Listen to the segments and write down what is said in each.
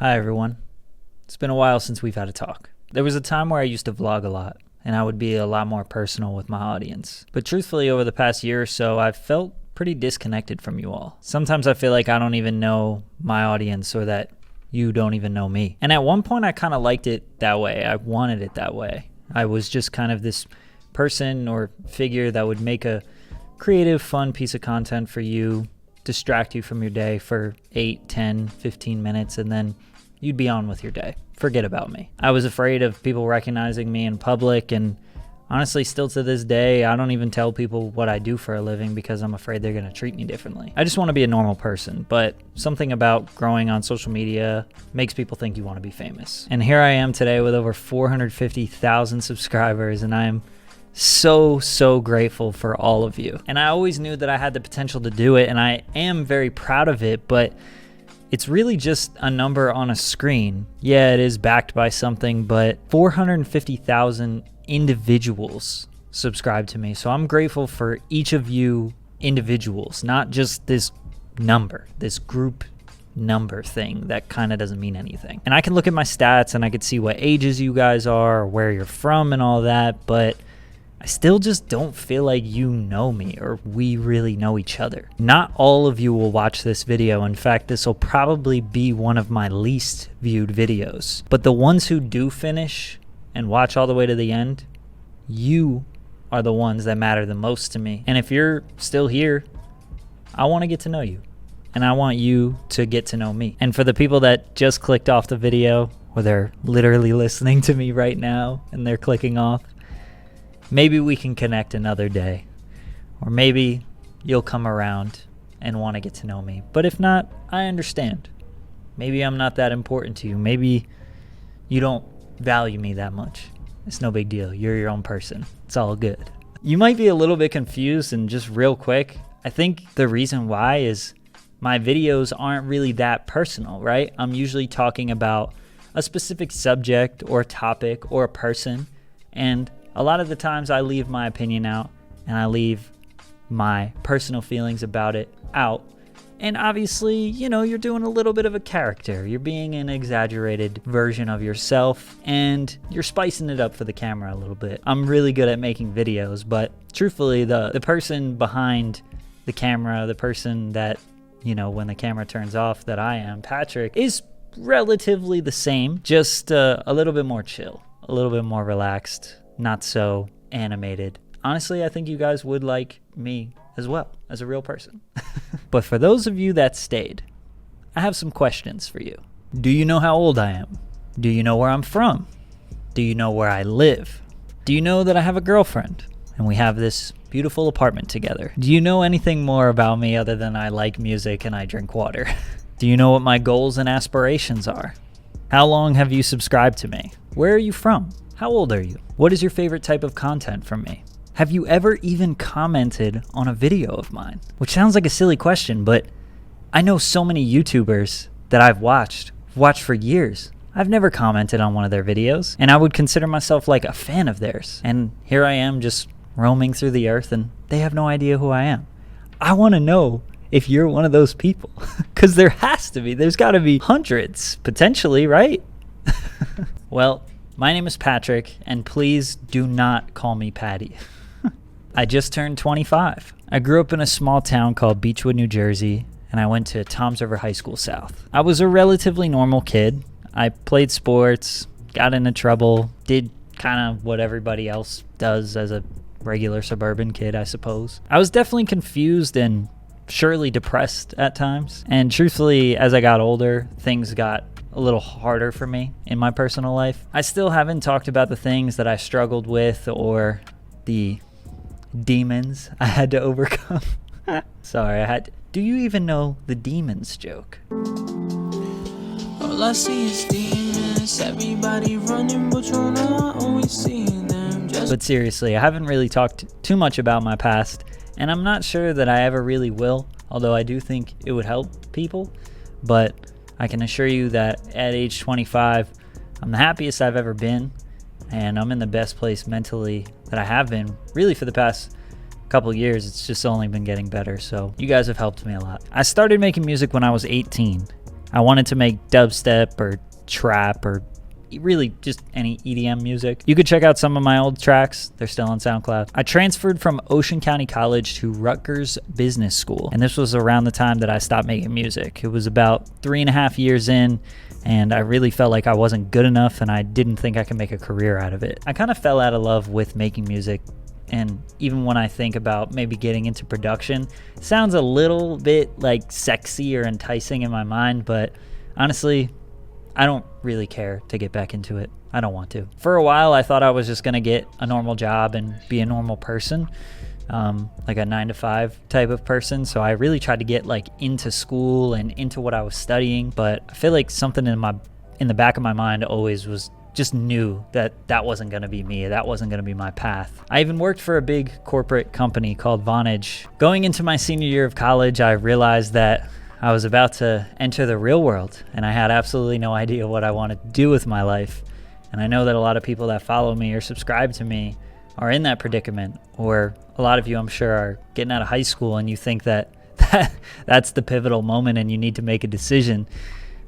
Hi everyone. It's been a while since we've had a talk. There was a time where I used to vlog a lot, and I would be a lot more personal with my audience. But truthfully, over the past year or so, I've felt pretty disconnected from you all. Sometimes I feel like I don't even know my audience or that you don't even know me. And at one point I kind of liked it that way. I wanted it that way. I was just kind of this person or figure that would make a creative, fun piece of content for you, distract you from your day for 8, 10, 15 minutes, and then you'd be on with your day. Forget about me. I was afraid of people recognizing me in public, and honestly, still to this day, I don't even tell people what I do for a living because I'm afraid they're gonna treat me differently. I just want to be a normal person, but something about growing on social media makes people think you want to be famous. And here I am today with over 450,000 subscribers, and I am so grateful for all of you. And I always knew that I had the potential to do it, and I am very proud of it, but it's really just a number on a screen. Yeah, it is backed by something, but 450,000 individuals subscribe to me. So I'm grateful for each of you individuals, not just this number, this group number thing that kind of doesn't mean anything. And I can look at my stats and I could see what ages you guys are, or where you're from and all that, but I still just don't feel like you know me or we really know each other. Not all of you will watch this video. In fact, this will probably be one of my least viewed videos. But the ones who do finish and watch all the way to the end, you are the ones that matter the most to me. And if you're still here, I want to get to know you. And I want you to get to know me. And for the people that just clicked off the video, or they're literally listening to me right now and they're clicking off, maybe we can connect another day, or maybe you'll come around and want to get to know me. But if not, I understand. Maybe I'm not that important to you. Maybe you don't value me that much. It's no big deal. You're your own person. It's all good. You might be a little bit confused, and just real quick, I think the reason why is my videos aren't really that personal, right? I'm usually talking about a specific subject or topic or a person, and a lot of the times I leave my opinion out and I leave my personal feelings about it out. And obviously, you know, you're doing a little bit of a character. You're being an exaggerated version of yourself and you're spicing it up for the camera a little bit. I'm really good at making videos, but truthfully, the person behind the camera, the person that, you know, when the camera turns off that I am, Patrick, is relatively the same, just a little bit more chill, a little bit more relaxed. Not so animated. Honestly, I think you guys would like me as well as a real person. But for those of you that stayed, I have some questions for you. Do you know how old I am? Do you know where I'm from? Do you know where I live? Do you know that I have a girlfriend and we have this beautiful apartment together? Do you know anything more about me other than I like music and I drink water? Do you know what my goals and aspirations are? How long have you subscribed to me? Where are you from? How old are you? What is your favorite type of content from me? Have you ever even commented on a video of mine? Which sounds like a silly question, but I know so many YouTubers that I've watched for years. I've never commented on one of their videos, and I would consider myself like a fan of theirs. And here I am just roaming through the earth, and they have no idea who I am. I want to know if you're one of those people, because there has to be. There's got to be hundreds, potentially, right? Well, my name is Patrick, and please do not call me Patty. I just turned 25. I grew up in a small town called Beechwood, New Jersey, and I went to Toms River High School South. I was a relatively normal kid. I played sports, got into trouble, did kind of what everybody else does as a regular suburban kid, I suppose. I was definitely confused and surely depressed at times. And truthfully, as I got older, things got a little harder for me in my personal life. I still haven't talked about the things that I struggled with or the demons I had to overcome. Sorry, do you even know the demons joke? All I see is demons, everybody running, but you know I always see them. But seriously, I haven't really talked too much about my past, and I'm not sure that I ever really will, although I do think it would help people. But I can assure you that at age 25, I'm the happiest I've ever been, and I'm in the best place mentally that I have been really for the past couple years. It's just only been getting better, so you guys have helped me a lot. I started making music when I was 18. I wanted to make dubstep or trap or really just any EDM music. You could check out some of my old tracks. They're still on SoundCloud. I transferred from Ocean County College to Rutgers Business School, and this was around the time that I stopped making music. It was about 3.5 years in, and I really felt like I wasn't good enough, and I didn't think I could make a career out of it. I kind of fell out of love with making music, and even when I think about maybe getting into production, it sounds a little bit like sexy or enticing in my mind, but honestly, I don't really care to get back into it. I don't want to. For a while, I thought I was just gonna get a normal job and be a normal person, like a 9-to-5 type of person. So I really tried to get like into school and into what I was studying. But I feel like something in the back of my mind always was just knew that that wasn't gonna be me. That wasn't gonna be my path. I even worked for a big corporate company called Vonage. Going into my senior year of college, I realized that I was about to enter the real world, and I had absolutely no idea what I wanted to do with my life. And I know that a lot of people that follow me or subscribe to me are in that predicament, or a lot of you, I'm sure, are getting out of high school and you think that that's the pivotal moment and you need to make a decision.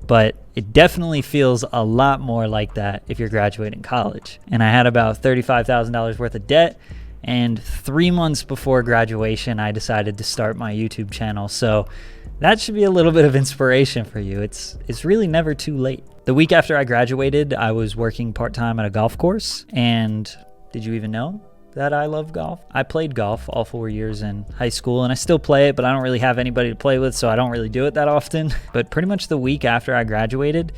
But it definitely feels a lot more like that if you're graduating college. And I had about $35,000 worth of debt, and 3 months before graduation, I decided to start my YouTube channel. So that should be a little bit of inspiration for you. It's really never too late. The week after I graduated, I was working part-time at a golf course. And did you even know that I love golf? I played golf all 4 years in high school, and I still play it, but I don't really have anybody to play with, so I don't really do it that often. But pretty much the week after I graduated,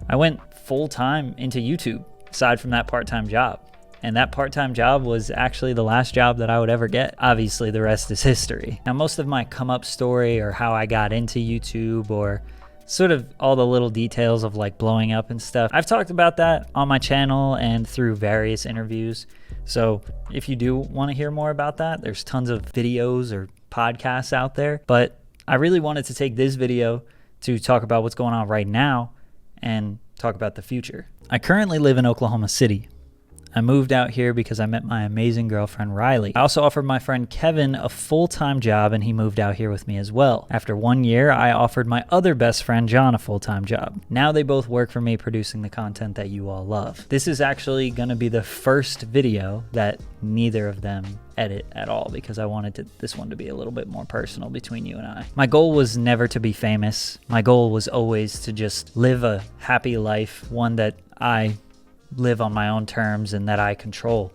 I went full-time into YouTube, aside from that part-time job. And that part-time job was actually the last job that I would ever get. Obviously, the rest is history. Now, most of my come-up story or how I got into YouTube or sort of all the little details of like blowing up and stuff, I've talked about that on my channel and through various interviews. So if you do want to hear more about that, there's tons of videos or podcasts out there. But I really wanted to take this video to talk about what's going on right now and talk about the future. I currently live in Oklahoma City. I moved out here because I met my amazing girlfriend, Riley. I also offered my friend Kevin a full-time job, and he moved out here with me as well. After 1 year, I offered my other best friend, John, a full-time job. Now they both work for me producing the content that you all love. This is actually going to be the first video that neither of them edit at all, because I wanted this one to be a little bit more personal between you and I. My goal was never to be famous. My goal was always to just live a happy life, one that I live on my own terms and that I control,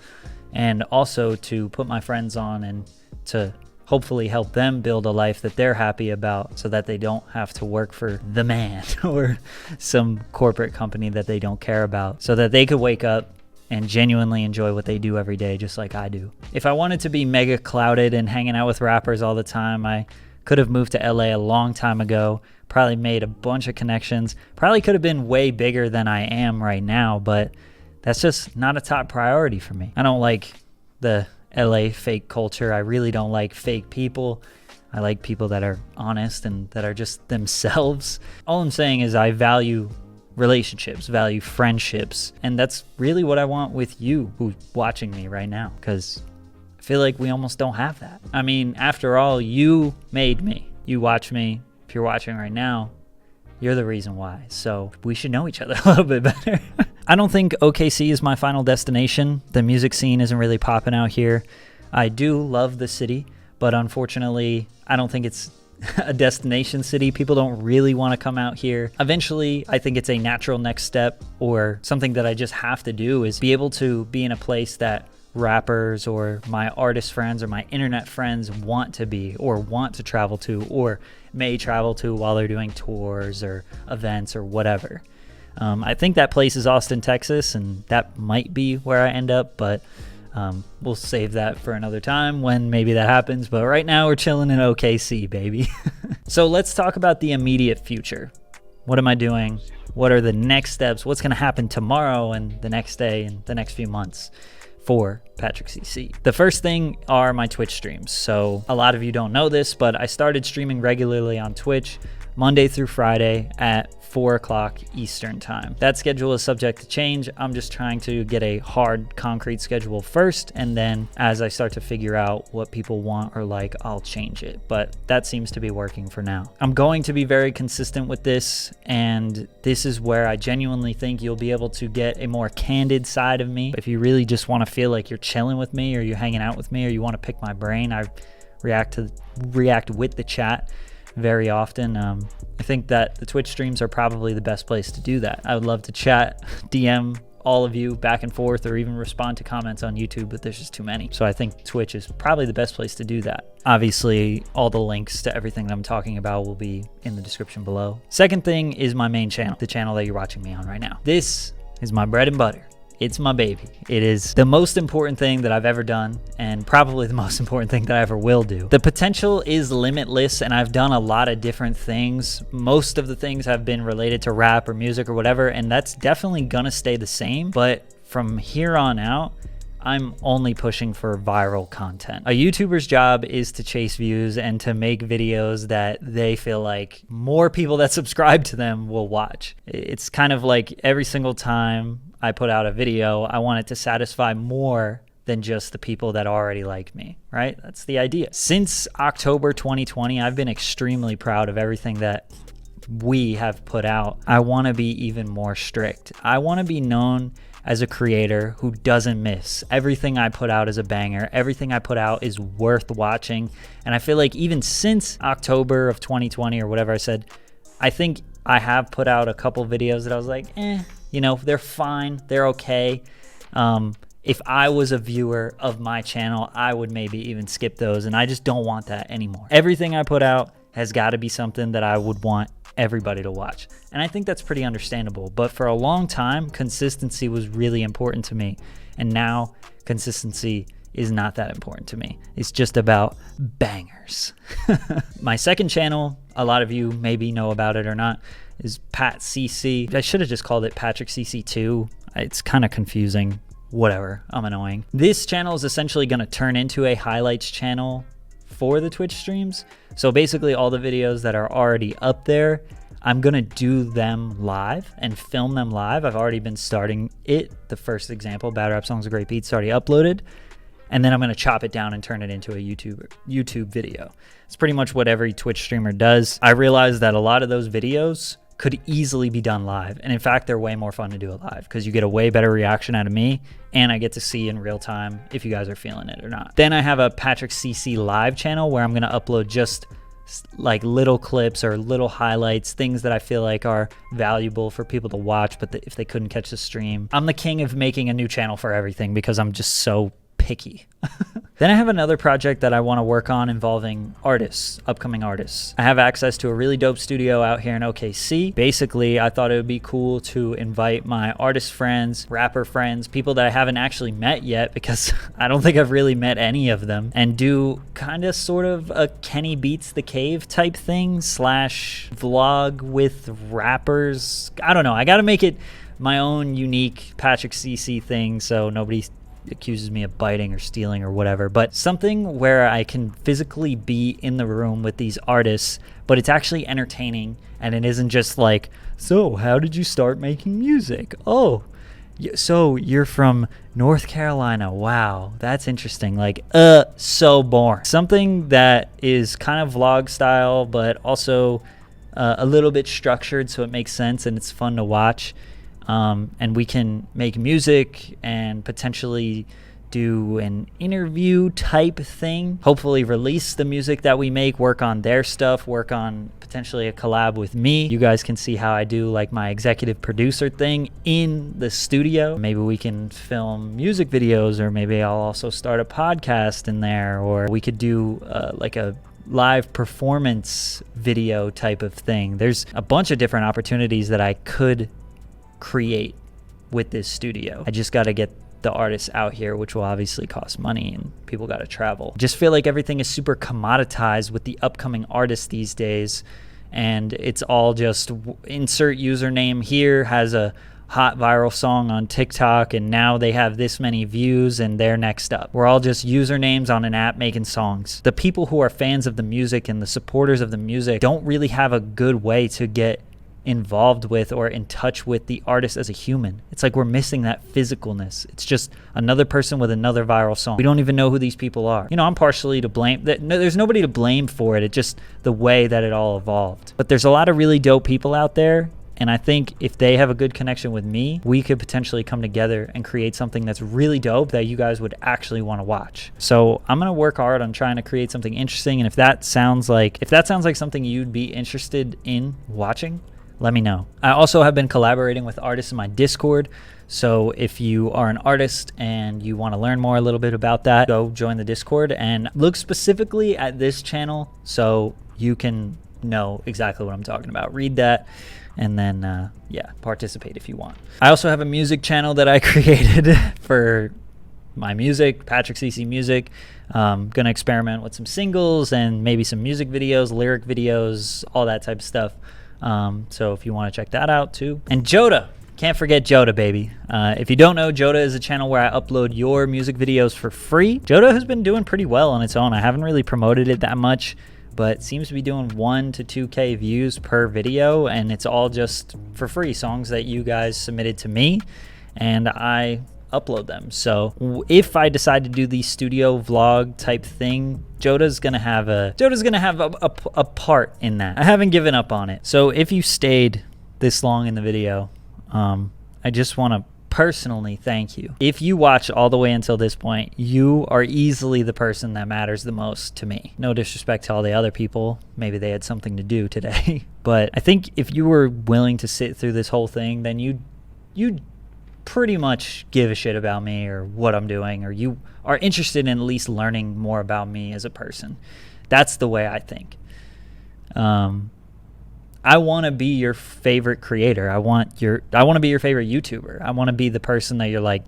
and also to put my friends on and to hopefully help them build a life that they're happy about, so that they don't have to work for the man or some corporate company that they don't care about, so that they could wake up and genuinely enjoy what they do every day, just like I do. If I wanted to be mega clouded and hanging out with rappers all the time, I could have moved to LA a long time ago, probably made a bunch of connections, probably could have been way bigger than I am right now, but that's just not a top priority for me. I don't like the LA fake culture. I really don't like fake people. I like people that are honest and that are just themselves. All I'm saying is I value relationships, value friendships, and that's really what I want with you who's watching me right now, because I feel like we almost don't have that. I mean, after all, you made me. You watch me. If you're watching right now, you're the reason why. So we should know each other a little bit better. I don't think OKC is my final destination. The music scene isn't really popping out here. I do love the city, but unfortunately, I don't think it's a destination city. People don't really want to come out here. Eventually, I think it's a natural next step, or something that I just have to do, is be able to be in a place that rappers or my artist friends or my internet friends want to be, or want to travel to, or may travel to while they're doing tours or events or whatever. I think that place is Austin, Texas, and that might be where I end up, but we'll save that for another time when maybe that happens. But right now we're chilling in OKC, baby. So let's talk about the immediate future. What am I doing? What are the next steps? What's going to happen tomorrow and the next day and the next few months for Patrick CC? The first thing are my Twitch streams. So a lot of you don't know this, but I started streaming regularly on Twitch Monday through Friday at 4 o'clock Eastern time. That schedule is subject to change. I'm just trying to get a hard, concrete schedule first, and then as I start to figure out what people want or like, I'll change it. But that seems to be working for now. I'm going to be very consistent with this, and this is where I genuinely think you'll be able to get a more candid side of me. If you really just want to feel like you're chilling with me, or you're hanging out with me, or you want to pick my brain, I react with the chat very often. I think that the Twitch streams are probably the best place to do that. I would love to chat, DM all of you back and forth, or even respond to comments on YouTube, but there's just too many. So I think Twitch is probably the best place to do that. Obviously, all the links to everything that I'm talking about will be in the description below. Second thing is my main channel, the channel that you're watching me on right now. This is my bread and butter. It's my baby. It is the most important thing that I've ever done, and probably the most important thing that I ever will do. The potential is limitless, and I've done a lot of different things. Most of the things have been related to rap or music or whatever, and that's definitely gonna stay the same. But from here on out, I'm only pushing for viral content. A YouTuber's job is to chase views and to make videos that they feel like more people that subscribe to them will watch. It's kind of like every single time I put out a video, I want it to satisfy more than just the people that already like me, right? That's the idea. Since October 2020, I've been extremely proud of everything that we have put out. I want to be even more strict. I want to be known as a creator who doesn't miss. Everything I put out is a banger. Everything I put out is worth watching. And I feel like even since October of 2020 or whatever I said, I think I have put out a couple videos that I was like, you know, they're fine, they're okay. If I was a viewer of my channel, I would maybe even skip those, and I just don't want that anymore. Everything I put out has got to be something that I would want everybody to watch, and I think that's pretty understandable. But for a long time, consistency was really important to me, and now consistency is not that important to me. It's just about bangers. My second channel, a lot of you maybe know about it or not, is Pat CC. I should have just called it Patrick CC2. It's kind of confusing. Whatever, I'm annoying. This channel is essentially going to turn into a highlights channel for the Twitch streams. So basically all the videos that are already up there, I'm going to do them live and film them live. I've already been starting it. The first example, Bad Rap Songs, A Great Beats, already uploaded. And then I'm going to chop it down and turn it into a YouTube video. It's pretty much what every Twitch streamer does. I realized that a lot of those videos could easily be done live. And in fact, they're way more fun to do it live because you get a way better reaction out of me, and I get to see in real time if you guys are feeling it or not. Then I have a Patrick CC live channel where I'm going to upload just like little clips or little highlights, things that I feel like are valuable for people to watch, but if they couldn't catch the stream. I'm the king of making a new channel for everything because I'm just so picky. Then I have another project that I want to work on involving artists, upcoming artists. I have access to a really dope studio out here in OKC. Basically, I thought it would be cool to invite my artist friends, rapper friends, people that I haven't actually met yet because I don't think I've really met any of them, and do kind of sort of a Kenny Beats the Cave type thing / vlog with rappers. I don't know. I got to make it my own unique Patrick CC thing so nobody accuses me of biting or stealing or whatever, but something where I can physically be in the room with these artists, but it's actually entertaining, and it isn't just like, so how did you start making music? Oh, so you're from North Carolina. Wow, that's interesting. Like, so boring. Something that is kind of vlog style, but also a little bit structured so it makes sense and it's fun to watch. And we can make music and potentially do an interview type thing, hopefully release the music that we make, work on their stuff, work on potentially a collab with me. You guys can see how I do like my executive producer thing in the studio. Maybe we can film music videos, or maybe I'll also start a podcast in there, or we could do like a live performance video type of thing. There's a bunch of different opportunities that I could create with this studio. I just got to get the artists out here, which will obviously cost money, and people got to travel. Just feel like everything is super commoditized with the upcoming artists these days, and it's all just insert username here has hot viral song on TikTok and now they have this many views and they're next up. We're all just usernames on an app making songs. The people who are fans of the music and the supporters of the music don't really have a good way to get involved with or in touch with the artist as a human. It's like we're missing that physicalness. It's just another person with another viral song. We don't even know who these people are. You know, I'm partially to blame. There's nobody to blame for it. It's just the way that it all evolved. But there's a lot of really dope people out there, and I think if they have a good connection with me, we could potentially come together and create something that's really dope that you guys would actually want to watch. So I'm going to work hard on trying to create something interesting, and if that sounds like something you'd be interested in watching, let me know. I also have been collaborating with artists in my Discord. So if you are an artist and you want to learn more a little bit about that, go join the Discord and look specifically at this channel so you can know exactly what I'm talking about. Read that and then, participate if you want. I also have a music channel that I created for my music, Patrick CC Music. Gonna experiment with some singles and maybe some music videos, lyric videos, all that type of stuff. So if you want to check that out too. And JOTA, can't forget JOTA, baby. If you don't know, JOTA is a channel where I upload your music videos for free. JOTA has been doing pretty well on its own. I haven't really promoted it that much, but seems to be doing 1 to 2K views per video, and it's all just for free, songs that you guys submitted to me, and I upload them. So if I decide to do the studio vlog type thing, JOTA's gonna have a part in that. I haven't given up on it. So if you stayed this long in the video, I just want to personally thank you. If you watched all the way until this point, you are easily the person that matters the most to me. No disrespect to all the other people. Maybe they had something to do today. But I think if you were willing to sit through this whole thing, then you pretty much give a shit about me or what I'm doing, or you are interested in at least learning more about me as a person. That's the way I think. I want to be your favorite creator. I want to be your favorite YouTuber. I want to be the person that you're like,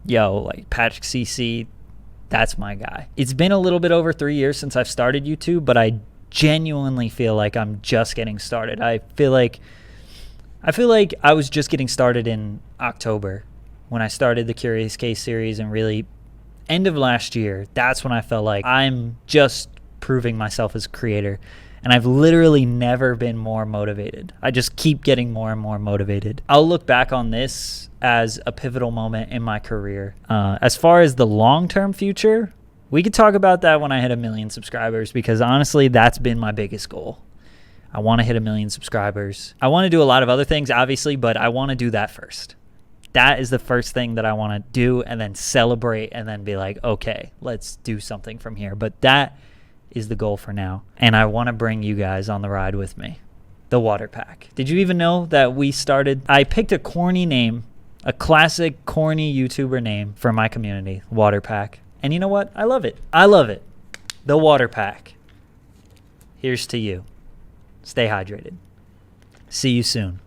yo, like Patrick CC, that's my guy. It's been a little bit over 3 years since I've started YouTube, but I genuinely feel like I'm just getting started. I feel like I was just getting started in October when I started the Curious Case series, and really end of last year, that's when I felt like I'm just proving myself as a creator. And I've literally never been more motivated. I just keep getting more and more motivated. I'll look back on this as a pivotal moment in my career. As far as the long-term future, we could talk about that when I hit 1 million subscribers, because honestly, that's been my biggest goal. I want to hit 1 million subscribers. I want to do a lot of other things, obviously, but I want to do that first. That is the first thing that I want to do, and then celebrate, and then be like, okay, let's do something from here. But that is the goal for now. And I want to bring you guys on the ride with me. The Water Pack. Did you even know that I picked a corny name, a classic corny YouTuber name for my community, Water Pack. And you know what? I love it. I love it. The Water Pack. Here's to you. Stay hydrated. See you soon.